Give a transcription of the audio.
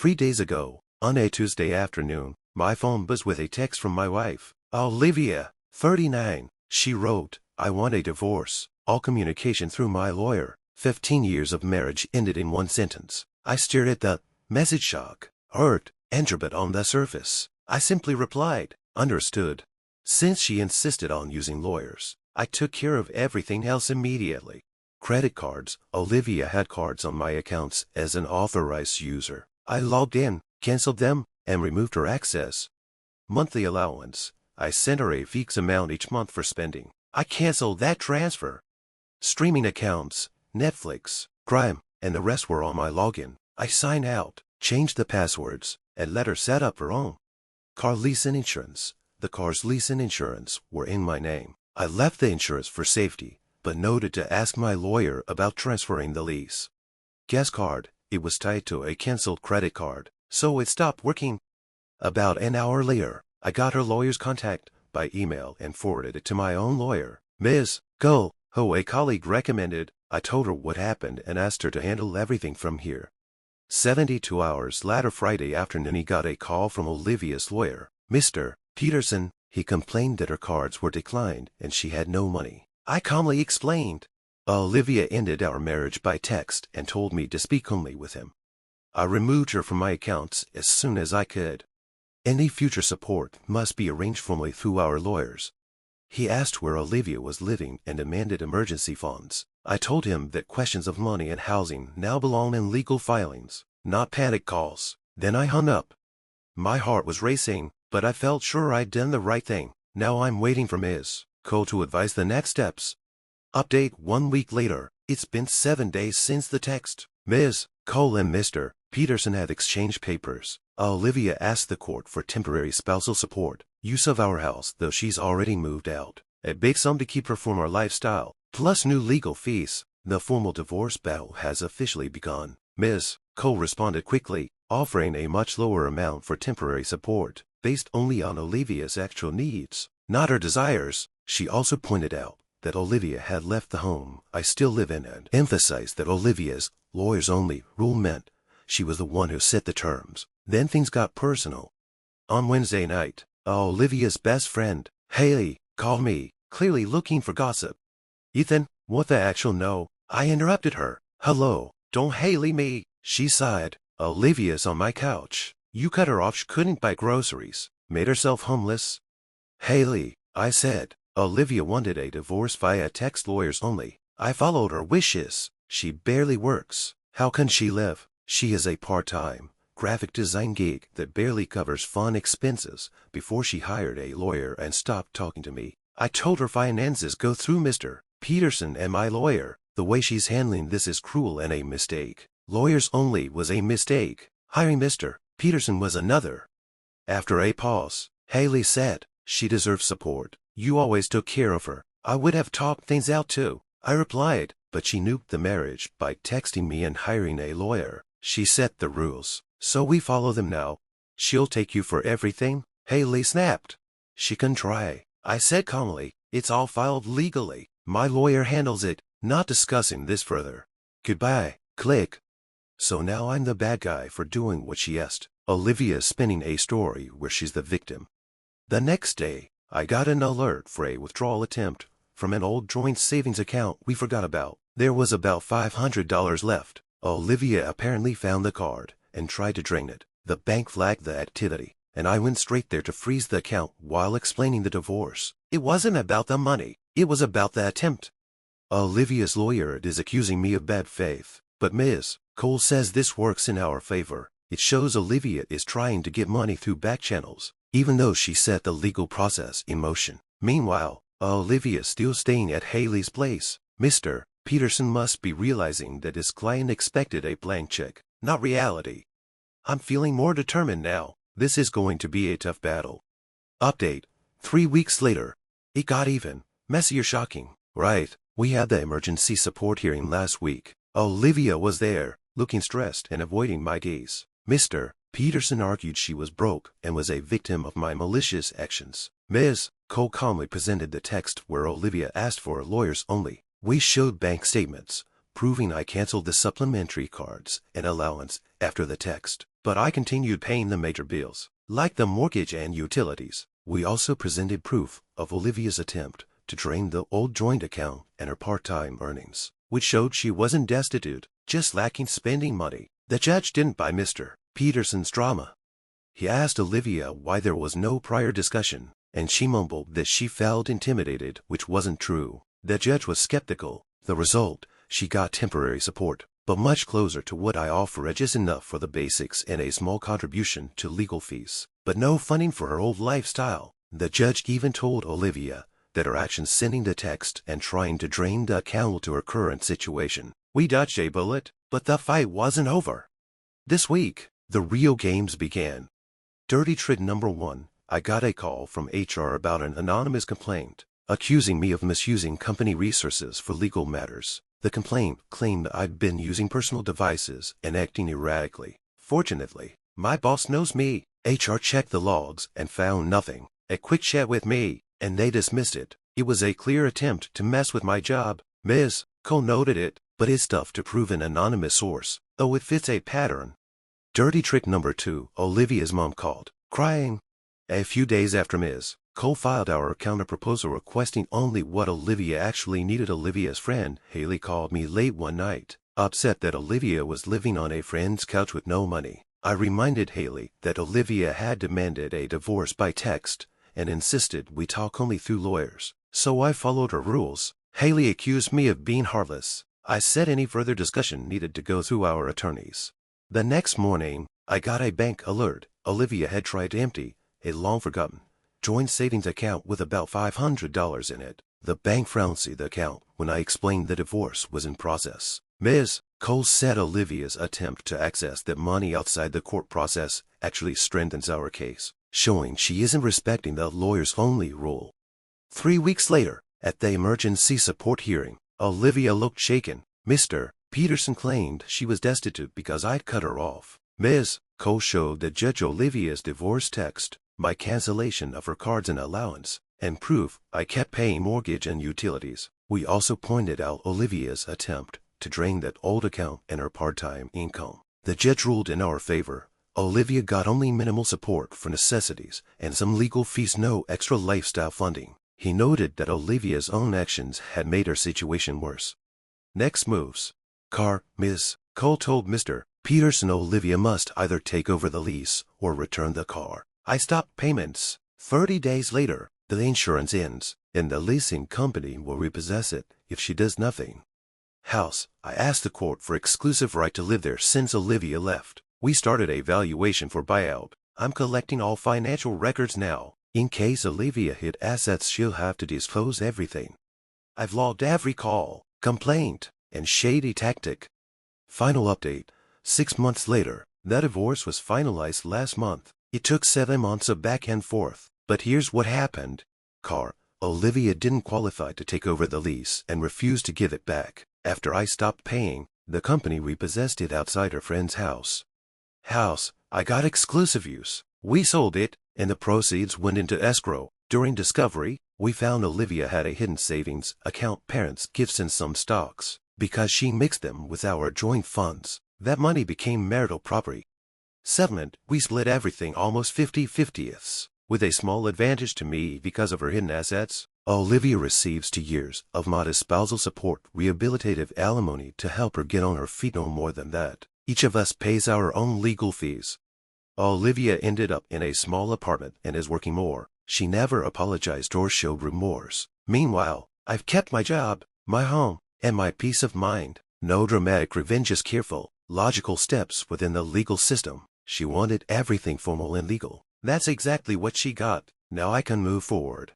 3 days ago, on a Tuesday afternoon, my phone buzzed with a text from my wife, Olivia, 39. She wrote, "I want a divorce. All communication through my lawyer. 15 years of marriage ended in one sentence." I stared at the message, shock, hurt, anger, but on the surface, I simply replied, "Understood." Since she insisted on using lawyers, I took care of everything else immediately. Credit cards. Olivia had cards on my accounts as an authorized user. I logged in, canceled them, and removed her access. Monthly allowance. I sent her a fixed amount each month for spending. I canceled that transfer. Streaming accounts, Netflix, Crime, and the rest were on my login. I signed out, changed the passwords, and let her set up her own. Car lease and insurance. The car's lease and insurance were in my name. I left the insurance for safety, but noted to ask my lawyer about transferring the lease. Gas card. It was tied to a canceled credit card, so it stopped working. About an hour later, I got her lawyer's contact by email and forwarded it to my own lawyer, Ms. Cole, who a colleague recommended. I told her what happened and asked her to handle everything from here. 72 hours later, Friday afternoon, he got a call from Olivia's lawyer, Mr. Peterson. He complained that her cards were declined and she had no money. I calmly explained. Olivia ended our marriage by text and told me to speak only with him. I removed her from my accounts as soon as I could. Any future support must be arranged formally through our lawyers. He asked where Olivia was living and demanded emergency funds. I told him that questions of money and housing now belong in legal filings, not panic calls. Then I hung up. My heart was racing, but I felt sure I'd done the right thing. Now I'm waiting for Ms. Cole to advise the next steps. Update 1 week later. It's been 7 days since the text. Ms. Cole and Mr. Peterson have exchanged papers. Olivia asked the court for temporary spousal support, use of our house, though she's already moved out, a big sum to keep her from our lifestyle, plus new legal fees. The formal divorce battle has officially begun. Ms. Cole responded quickly, offering a much lower amount for temporary support, based only on Olivia's actual needs, not her desires. She also pointed out that Olivia had left the home I still live in and emphasized that Olivia's lawyers-only rule meant she was the one who set the terms. Then things got personal. On Wednesday night, Olivia's best friend, Haley, called me, clearly looking for gossip. "Ethan, what the actual no?" I interrupted her. "Hello, don't Haley me," she sighed. "Olivia's on my couch. You cut her off, she couldn't buy groceries, made herself homeless." "Haley," I said. "Olivia wanted a divorce via text, lawyers only. I followed her wishes. She barely works. How can she live? She has a part-time graphic design gig that barely covers fun expenses before she hired a lawyer and stopped talking to me. I told her finances go through Mr. Peterson and my lawyer. The way she's handling this is cruel and a mistake. Lawyers only was a mistake. Hiring Mr. Peterson was another." After a pause, Haley said, "She deserves support. You always took care of her. I would have talked things out too." I replied, "But she nuked the marriage by texting me and hiring a lawyer. She set the rules, so we follow them now." "She'll take you for everything?" Haley snapped. "She can try," I said calmly. "It's all filed legally. My lawyer handles it. Not discussing this further. Goodbye." Click. So now I'm the bad guy for doing what she asked. Olivia spinning a story where she's the victim. The next day, I got an alert for a withdrawal attempt from an old joint savings account we forgot about. There was about $500 left. Olivia apparently found the card and tried to drain it. The bank flagged the activity, and I went straight there to freeze the account while explaining the divorce. It wasn't about the money. It was about the attempt. Olivia's lawyer is accusing me of bad faith, but Ms. Cole says this works in our favor. It shows Olivia is trying to get money through back channels, even though she set the legal process in motion. Meanwhile, Olivia's still staying at Haley's place. Mr. Peterson must be realizing that his client expected a blank check, not reality. I'm feeling more determined now. This is going to be a tough battle. Update. 3 weeks later. It got even messier, shocking. Right, we had the emergency support hearing last week. Olivia was there, looking stressed and avoiding my gaze. Mr. Peterson argued she was broke and was a victim of my malicious actions. Ms. Cole calmly presented the text where Olivia asked for lawyers only. We showed bank statements, proving I canceled the supplementary cards and allowance after the text. but I continued paying the major bills, like the mortgage and utilities. We also presented proof of Olivia's attempt to drain the old joint account and her part-time earnings, which showed she wasn't destitute, just lacking spending money. The judge didn't buy Mr. Peterson's drama. He asked Olivia why there was no prior discussion, and she mumbled that she felt intimidated, which wasn't true. The judge was skeptical. The result, she got temporary support, but much closer to what I offer, just enough for the basics and a small contribution to legal fees, but no funding for her old lifestyle. The judge even told Olivia that her actions sending the text and trying to drain the account to her current situation. We dodged a bullet, but the fight wasn't over. This week, the real games began. Dirty trick number 1. I got a call from HR about an anonymous complaint, accusing me of misusing company resources for legal matters. The complaint claimed I'd been using personal devices and acting erratically. Fortunately, my boss knows me. HR checked the logs and found nothing. A quick chat with me, and they dismissed it. It was a clear attempt to mess with my job. Ms. Cole noted it, but it's tough to prove an anonymous source, though it fits a pattern. Dirty trick number 2. Olivia's mom called, crying. A few days after Ms. Cole filed our counter-proposal requesting only what Olivia actually needed, Olivia's friend, Haley, called me late one night, upset that Olivia was living on a friend's couch with no money. I reminded Haley that Olivia had demanded a divorce by text and insisted we talk only through lawyers, so I followed her rules. Haley accused me of being heartless. I said any further discussion needed to go through our attorneys. The next morning, I got a bank alert. Olivia had tried to empty a long-forgotten joint savings account with about $500 in it. The bank frowned the account when I explained the divorce was in process. Ms. Cole said Olivia's attempt to access that money outside the court process actually strengthens our case, showing she isn't respecting the lawyers-only rule. 3 weeks later, at the emergency support hearing, Olivia looked shaken. Mr. Peterson claimed she was destitute because I'd cut her off. Ms. Cole showed the judge Olivia's divorce text, my cancellation of her cards and allowance, and proof I kept paying mortgage and utilities. We also pointed out Olivia's attempt to drain that old account and her part-time income. The judge ruled in our favor. Olivia got only minimal support for necessities and some legal fees, no extra lifestyle funding. He noted that Olivia's own actions had made her situation worse. Next moves. Ms. Cole told Mr. Peterson Olivia must either take over the lease or return the car. I stopped payments. 30 days later, the insurance ends, and the leasing company will repossess it if she does nothing. House. I asked the court for exclusive right to live there since Olivia left. We started a valuation for buyout. I'm collecting all financial records now. In case Olivia hid assets, she'll have to disclose everything. I've logged every call, complaint, and shady tactic. Final update. 6 months later, the divorce was finalized last month. It took 7 months of back and forth, but here's what happened. Olivia didn't qualify to take over the lease and refused to give it back. After I stopped paying, the company repossessed it outside her friend's house. I got exclusive use. We sold it, and the proceeds went into escrow. During discovery, we found Olivia had a hidden savings account, parents' gifts, and some stocks. Because she mixed them with our joint funds, that money became marital property. Settlement, we split everything almost 50-50ths, with a small advantage to me because of her hidden assets. Olivia receives 2 years of modest spousal support, rehabilitative alimony to help her get on her feet, no more than that. Each of us pays our own legal fees. Olivia ended up in a small apartment and is working more. She never apologized or showed remorse. Meanwhile, I've kept my job, my home, and my peace of mind. No dramatic revenge, just careful, logical steps within the legal system. She wanted everything formal and legal. That's exactly what she got. Now I can move forward.